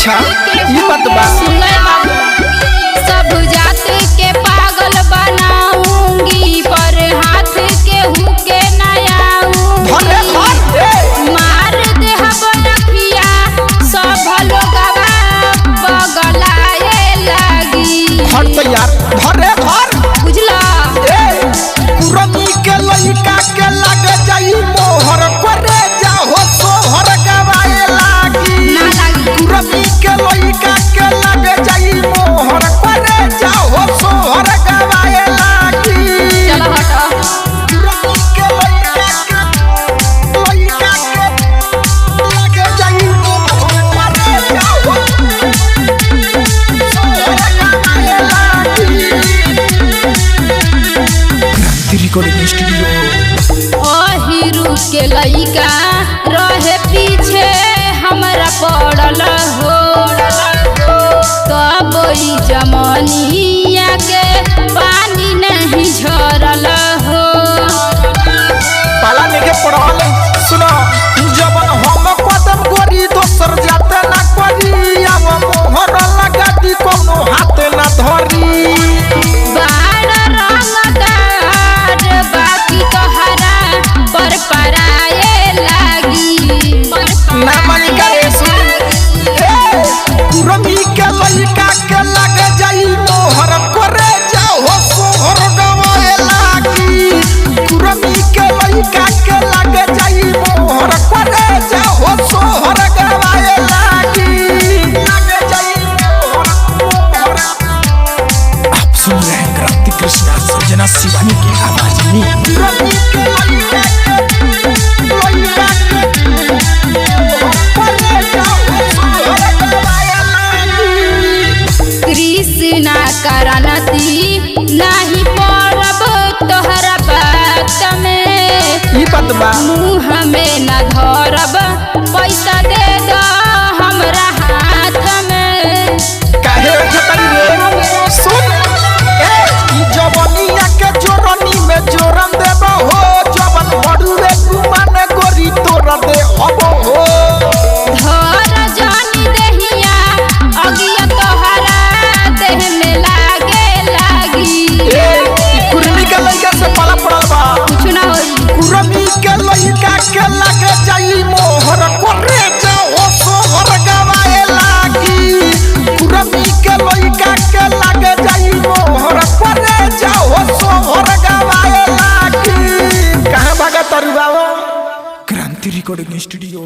अच्छा ये बात बा। सब जात के पागल बनाऊंगी पर हाथ के हुके न आऊंगी। मार दे बलखिया सब लोगवा बगलाए लागी। घर तो यार घरे घर बुझला कुरमी के लइका के लग जाई मोहर करे जाहो सोहर गवाए लागी। ना लागी कुरमी के लइका के लग जाई मोहर करे जाहो सोहर गवाए लागी। चलो हटो कुरमी के लइका के लग जाई मोहर करे जाहो सोहर गवाए लागी। रिकॉर्डिंग स्टूडियो हीरू के लइका रहे पीछे हमरा पड़ल हो। तब जमनिया के पानी नहीं झरल हो। पाला लेके पड़ल सुनो जबन हम कदम गोरी दोसर जाते ना करी अब मोहर लगा दी कोनो हाथ ना धरी। बाड़ रंगदार बाकी तोहरा पर पराए लागी। ना मनी करे सुन कुरमी के लइका के लग जाई मोहर करे जाओ सोहर गवाए लागी। कुरमी के लइका के लग जाई मोहर करे जाओ सोहर गवाए लागी। लग जाई मोहर। आप सुन रहे हैं क्रांति कृष्णा संजना शिवानी की आवाज में। कुरमी के लइका कृष्णा करनती नहीं पड़ब तोहरा बात में। ई बात बा मुँह में न धरब पैसा दे दो हमरा हाथ में। काहे खतरी रे सुन ई जवनिया के जोरनी में जोरन देब हो। जवन बड़ुए गुमान गोरी तोर दे अब हो। धर जानी देहिया अगिया तोहरा देह में लागे लागी। ई कुरमी के लइका से पाला पड़ल बा। कुछ ना होई कुरमी के लइका के लग जाई मोहर करे जाओ सोहर गवाए लागी। कुरमी के लइका के लग जाई मोहर करे जाओ सोहर गवाए लागी। कहां भागा तरुबाओ क्रांति रिकॉर्डिंग स्टूडियो।